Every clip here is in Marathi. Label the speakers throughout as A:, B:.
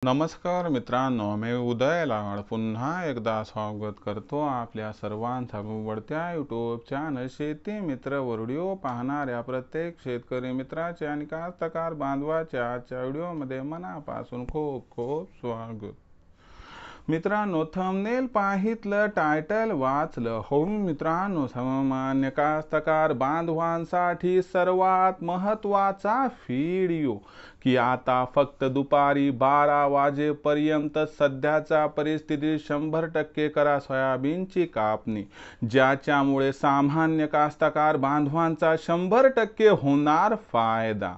A: नमस्कार मित्रांनो, मी उदय लाड पुन्हा एकदा स्वागत करतो आपल्या सर्वांचा आवडत्या यूट्यूब चॅनल शेती मित्र व्हिडिओ पाहणाऱ्या प्रत्येक शेतकरी मित्राचे आणि कास्तकार बांधवाच्या आजच्या व्हिडिओमध्ये मनापासून खूप खूप स्वागत। मित्रांनो, थंबनेल पाहितलं, टायटल वाचलं, हो मित्रांनो, सामान्य कास्तकार बांधवांसाठी सर्वात महत्त्वाचा व्हिडिओ की आता फक्त दुपारी 12 वाजेपर्यंत सध्याच्या परिस्थितीत 100% करा सोयाबीनची कापणी, ज्याच्यामुळे सामान्य कास्तकार बांधवांचा 100% होणार फायदा।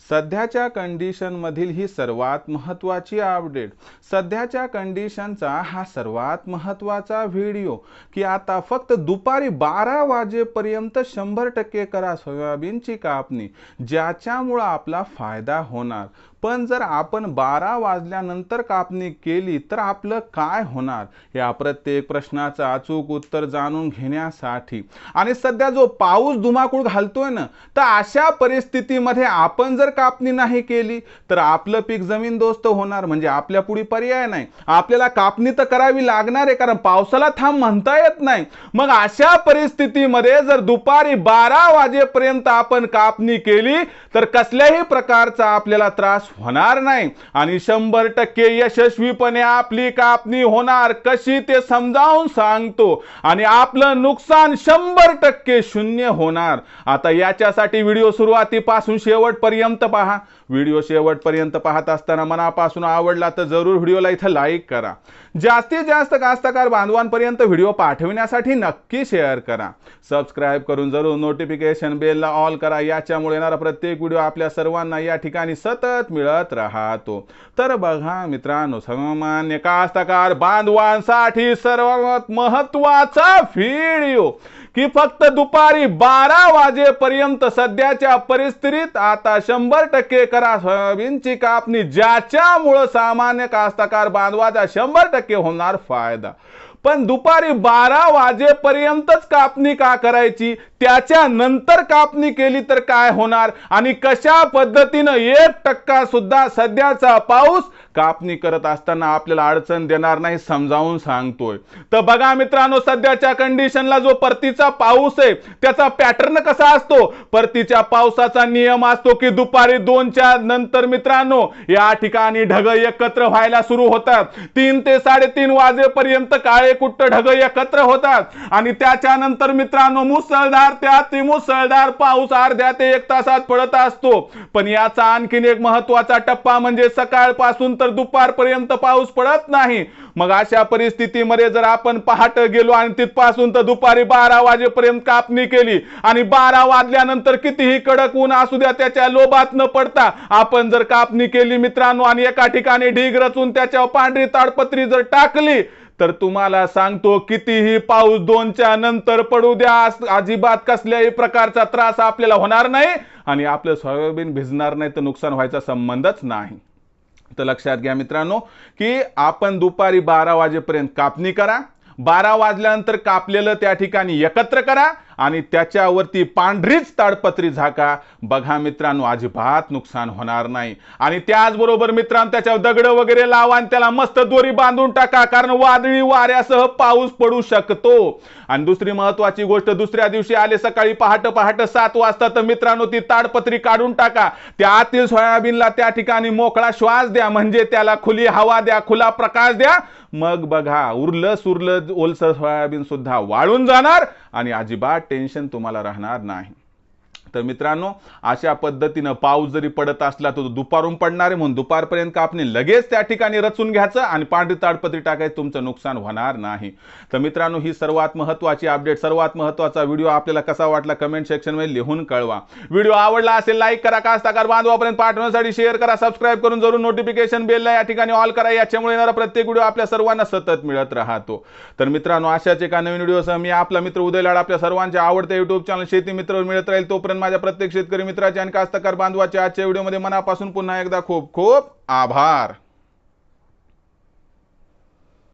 A: सध्याच्या कंडिशन मधील ही सर्वात महत्त्वाची अपडेट, सध्याच्या कंडिशनचा हा सर्वात महत्त्वाचा व्हिडिओ की आता फक्त दुपारी 12 वाजेपर्यंत 100% करा सोयाबीनची कापणी, ज्याच्यामुळे आपला फायदा होणार। पण जर आपण 12 वाजल्यानंतर कापणी केली तर आपलं काय होणार, या प्रत्येक प्रश्नाचं अचूक उत्तर जाणून घेण्यासाठी आणि सध्या जो पाऊस धुमाकूळ घालतोय ना, तर अशा परिस्थितीमध्ये आपण जर कापणी नाही केली तर आपलं पीक जमीनदोस्त होणार, म्हणजे आपल्या पुढे पर्याय नाही, आपल्याला कापणी तर करावी लागणार आहे, कारण पावसाला थांब म्हणता येत नाही। मग अशा परिस्थितीमध्ये जर दुपारी 12 वाजेपर्यंत आपण कापणी केली तर कसल्याही प्रकारचा आपल्याला त्रास होणार नाही आणि 100% यशस्वीपणे आपली कापणी होणार। कशी ते समजावून सांगतो आणि आपलं नुकसान 100% शून्य होणार। आता याच्यासाठी व्हिडिओ सुरुवातीपासून शेवटपर्यंत पहा। व्हिडिओ शेवटपर्यंत पाहत असताना मनापासून आवडला तर जरूर व्हिडिओला इथं लाईक करा। जास्तीत जास्त कास्तकार बांधवांपर्यंत व्हिडिओ पाठविण्यासाठी नक्की शेअर करा। सबस्क्राइब करून जरूर नोटिफिकेशन बेलला ऑल करा, याच्यामुळे येणारा प्रत्येक व्हिडिओ आपल्या सर्वांना या ठिकाणी सतत मिळत राहतो। तर बघा मित्रांनो, सामान्य कास्तकार बांधवांसाठी सर्वात महत्त्वाचा व्हिडिओ की फक्त दुपारी 12 वाजेपर्यंत सध्याच्या परिस्थितीत आता 100% करा सोयाबीनची कापणी, ज्याच्यामुळे सामान्य कास्तकार बांधवाचा 100% होणार फायदा। पण दुपारी 12 वाजेपर्यंतच कापणी का करायची, त्याच्यानंतर कापणी केली तर काय होणार आणि कशा पद्धतीने 1% सुद्धा सध्याचा पाऊस कापणी करत असताना आपल्याला अडचण देणार नाही, समजावून सांगतोय। तर बघा मित्रांनो, सध्याच्या कंडिशनला जो परतीचा पाऊस आहे त्याचा पॅटर्न कसा असतो, परतीच्या पावसाचा नियम असतो की दुपारी 2च्या नंतर मित्रांनो या ठिकाणी ढग एकत्र व्हायला सुरू होतात, 3 ते 3:30 वाजेपर्यंत काळे कुट्ट ढग एकत्र होतात आणि त्याच्यानंतर मित्रांनो मुसळधार ते अतिमुसळधार पाऊस अर्ध्या ते 1 तासात पडत असतो। पण याचा आणखीन एक महत्त्वाचा टप्पा म्हणजे सकाळपासून तर दुपारपर्यंत पाऊस पडत नाही। मग अशा परिस्थितीमध्ये जर आपण पहाटे गेलो आणि तिथपासून तर दुपारी 12 वाजेपर्यंत कापणी केली आणि 12 वाजल्यानंतर कितीही कडक ऊन असू द्या त्याच्या लोभात न पडता आपण जर कापणी केली मित्रांनो आणि एका ठिकाणी ढीग रचून त्याच्यावर पांढरी ताडपत्री जर टाकली तर तुम्हाला सांगतो कितीही पाऊस 2च्या नंतर पडू द्या, अजिबात कसल्याही प्रकारचा त्रास आपल्याला होणार नाही आणि आपलं सोयाबीन भिजणार नाही, तर नुकसान व्हायचा संबंधच नाही। तर लक्षात घ्या मित्रांनो की आपण दुपारी 12 वाजेपर्यंत कापणी करा, 12 वाजल्यानंतर कापलेलं त्या ठिकाणी एकत्र करा आणि त्याच्यावरती पांढरीच ताडपत्री झाका। बघा मित्रांनो, अजिबात नुकसान होणार नाही आणि त्याचबरोबर मित्रांनो त्याच्यावर दगड वगैरे लावा आणि त्याला मस्त दोरी बांधून टाका, कारण वादळी वाऱ्यासह पाऊस पडू शकतो। आणि दुसरी महत्त्वाची गोष्ट, दुसऱ्या दिवशी आले सकाळी पहाटे 7 वाजता तर मित्रांनो ती ताडपत्री काढून टाका, त्या आतील सोयाबीनला त्या ठिकाणी मोकळा श्वास द्या, म्हणजे त्याला खुली हवा द्या, खुला प्रकाश द्या। मग बघा उरलं सुरलं ओलसर सोयाबीन सुद्धा वाळून जाणार आणि अजिबात टेन्शन तुम्हाला राहणार नाही। तर मित्रांनो, अशा पद्धतीने पाऊस जरी पडत असला तर दुपारून पडणार आहे, म्हणून दुपारपर्यंत कापणी लगेच त्या ठिकाणी रचून घ्यायचं आणि पांढरी ताडपत्री टाकायचं, तुमचं नुकसान होणार नाही। तर मित्रांनो, ही सर्वात महत्त्वाची अपडेट, सर्वात महत्त्वाचा व्हिडिओ आपल्याला कसा वाटला कमेंट सेक्शन मध्ये लिहून कळवा। व्हिडिओ आवडला असेल लाईक करा, कास्तकार बांधवापर्यंत पाठवण्यासाठी शेअर करा, सबस्क्राइब करून जरूर नोटिफिकेशन बेलला या ठिकाणी ऑल करा, याच्यामुळे येणारा प्रत्येक व्हिडिओ आपल्या सर्वांना सतत मिळत राहतो। तर मित्रांनो, अशाच एका नवीन व्हिडिओसह मी आपला मित्र उदय लाड आपल्या सर्वांच्या आवडत्या YouTube चॅनल शेती मित्रवर मिळत राहील। तोपर्यंत माझ्या प्रत्येक शेतकरी मित्राचे आणि कास्तकार बांधवाच्या आजच्या व्हिडिओमध्ये मनापासून पुन्हा एकदा खूप खूप आभार।